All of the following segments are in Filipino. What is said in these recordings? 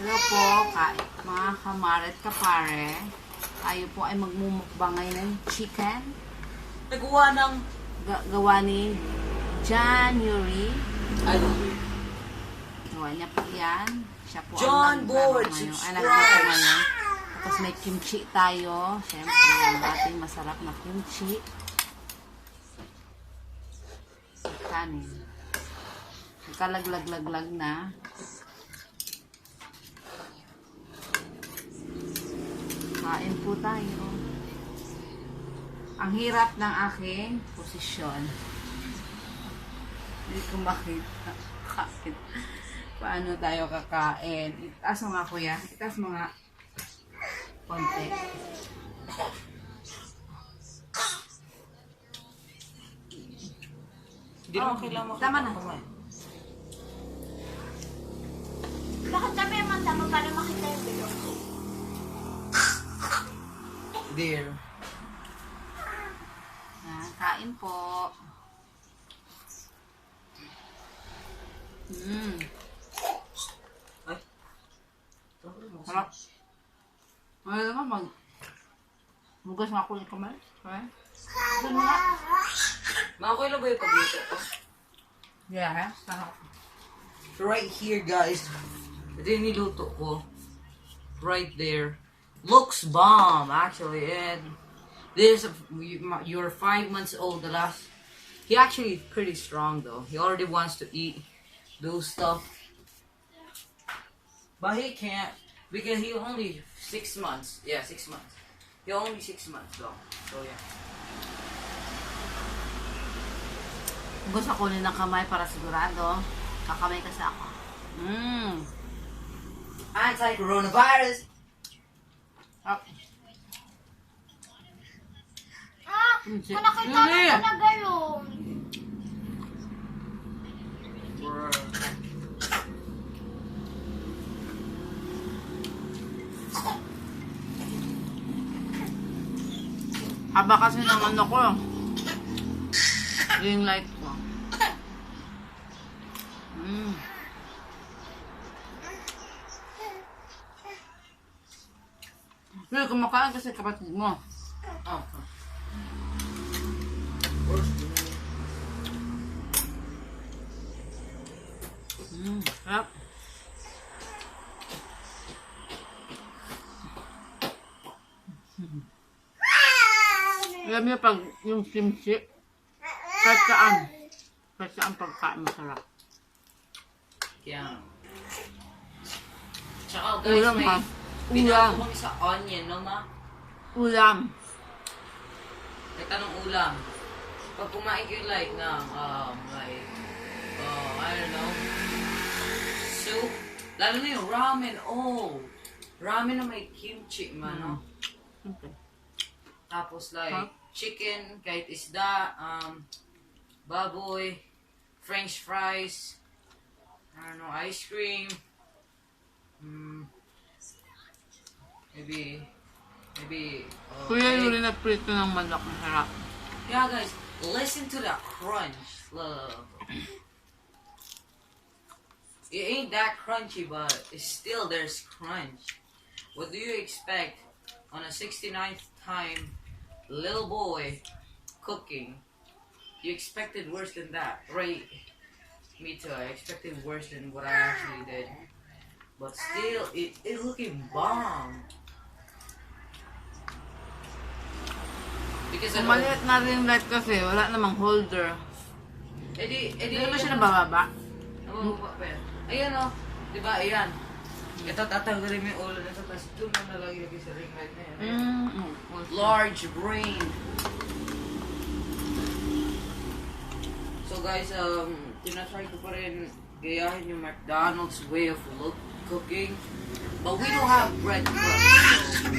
Hello po, mga kamaret kapare. Tayo po ay magmumukbang ngayon ng chicken. Nagawa ng... Gawa ni January. Ano? Gawa niya po yan. Siya po John ang Board, ngayon. subscribe! Ngayon. Tapos may kimchi tayo. Siyempre, ang ating masarap na kimchi. Kanin. Nagkalaglag-laglag na. Kain po tayo. Ang hirap ng aking posisyon. Hindi ko makita. Paano tayo kakain? Itaas mo nga kuya. Itaas mo nga. Konti. Hindi naman kailangan makita. Tama na. Bakit kami naman tama para makita yung bilog? Dear. Kain po. Ay. Harap. Ano naman Hugas nga ako yung kamay. Okay? Doon nga. Makakoy lang ba yung pagluto ko? Yeah, sarap. So right here guys, ito yung niluto ko. Right there. Looks bomb actually. And this, you're 5 months old. The last, he actually pretty strong though. He already wants to eat those stuff. But he can't because he only 6 months. Yeah, 6 months. He only 6 months though. So yeah. Hugas ako ng kamay para sigurado. Kakamay kasi ako. Anti-coronavirus. Oh. Nakita ko talaga yun. Haba kasi ng ano ko. Yung light ko. Pero kumakain kasi kapatid mo. Oh. Sarap. Alam niyo pag yung kimchi, kahit saan pagkain masarap. Yeah. Tsaka guys, Ulam, ha? may Ulam. pinagawa kami sa onion, no ma? Ulam. May tanong ulam. Pag kumain kayo like ng, I don't know, soup, lalo na yung ramen, ramen na may kimchi, man, no? Okay. Tapos like, chicken, kahit isda, baboy, french fries, I don't know, ice cream, maybe, Kuya egg. yung rin na prito ng manok. Masarap. Yeah, guys, listen to that crunch. Look. It ain't that crunchy, but it's still there's crunch. What do you expect on a 69th time little boy cooking? You expected worse than that, right? Me too. I expected worse than what I actually did. But still, it looking bomb. Because I Maliit na rin light kasi. Wala namang holder. Edi, Hindi naman siya nabababa. Nabababa pa yan. Ayan o. Diba, ayan. Ito, tatanggalin mo yung ulo nito. Tapos ito na nalagay sa ring light na yan. Ayan. Large brain. So guys, tinatry ko pa rin gayahin yung McDonald's way of cooking. But we don't have breadcrumbs. So,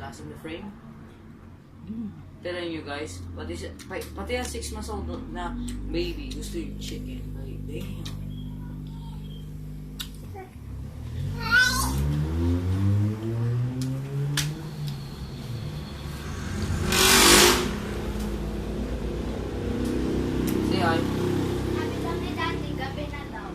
last in the frame. Telling you guys, pati ang 6 months old na baby gusto yung chicken. Like, damn. Say hi. Sabi kami dati, gabi na daw.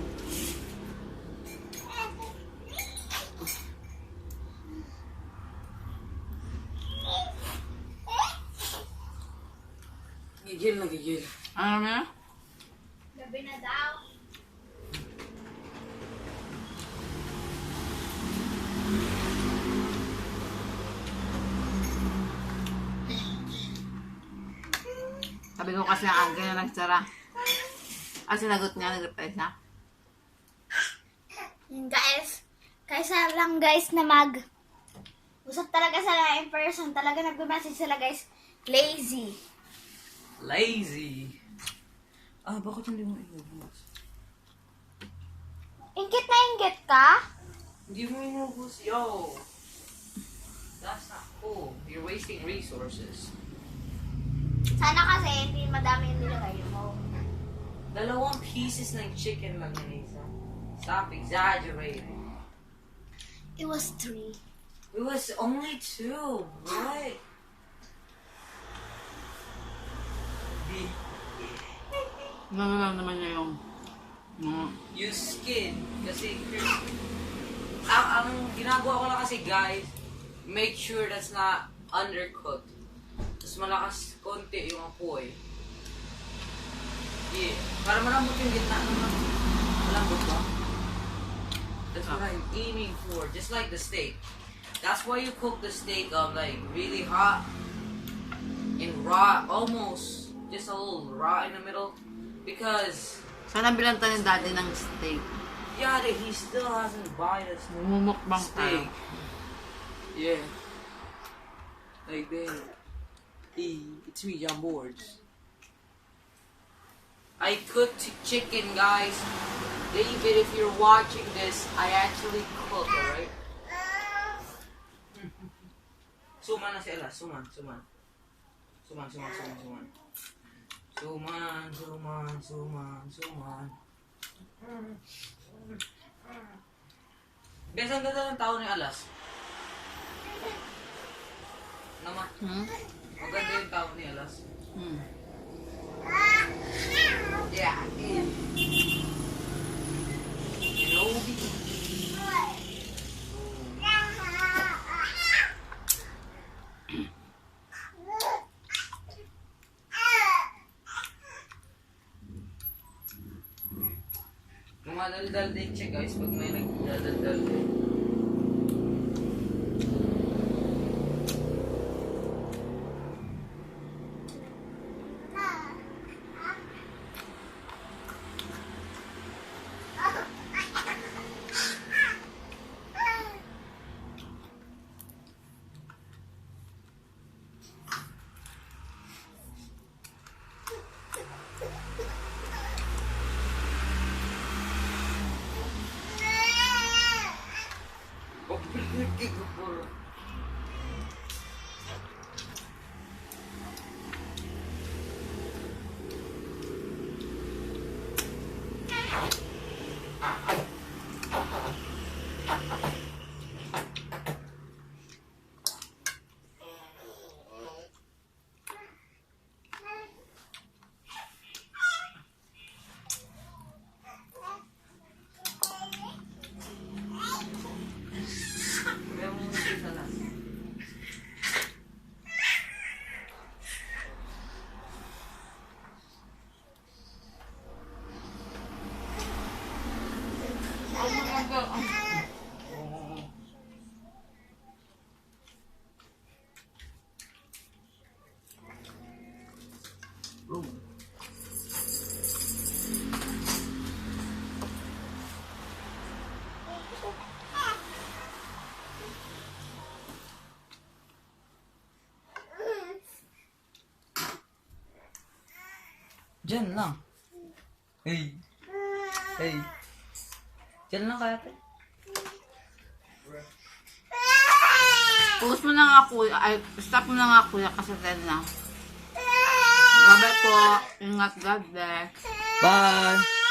nagigil. Ano na? Gabi na daw. Sabi ko kasi ang aga na nagsara. At sinagot niya, nag-reply siya. Yun guys. Kaysa lang guys na usap talaga sila in person. Talaga nag-message sila guys. Lazy. Lazy. Ah, bakit hindi mo inubos? Ingit na ingit ka? Hindi mo inubos, yo. That's not cool. You're wasting resources. Sana kasi hindi madami yung nilagay mo. 2 pieces ng chicken lang yan, Isa. Stop exaggerating. It was 3. It was only 2. What? Ano lang naman niya yung... You skin. Kasi, ang ginagawa ko lang kasi, guys, make sure that's not undercooked. Tapos malakas konti yung apoy. Yeah. Para malambot yung gitna naman. Malambot ba? That's what I'm aiming for. Just like the steak. That's why you cook the steak like really hot and raw, almost just a little raw in the middle. Because Sana bilanta ni daddy ng steak. yeah, he still hasn't bought us Mumukbang tayo. steak. Yeah. Like that. It's me, John Boards. I cooked chicken, guys. David, if you're watching this, I actually cook, alright? Suman na si Ella. Suman. Guys, ang ganda ng tao ni Alas. Naman. Maganda yung tao ni Alas. Yeah. Kenobi. Lumadaldal din siya, guys, pag may nagdadaldal din. Diyan lang. Hey. Diyan lang kaya te. Post mo na nga kuya. Ay, stop mo na nga kuya kasi 10 na. Bye-bye po. Ingat, God bless. Bye.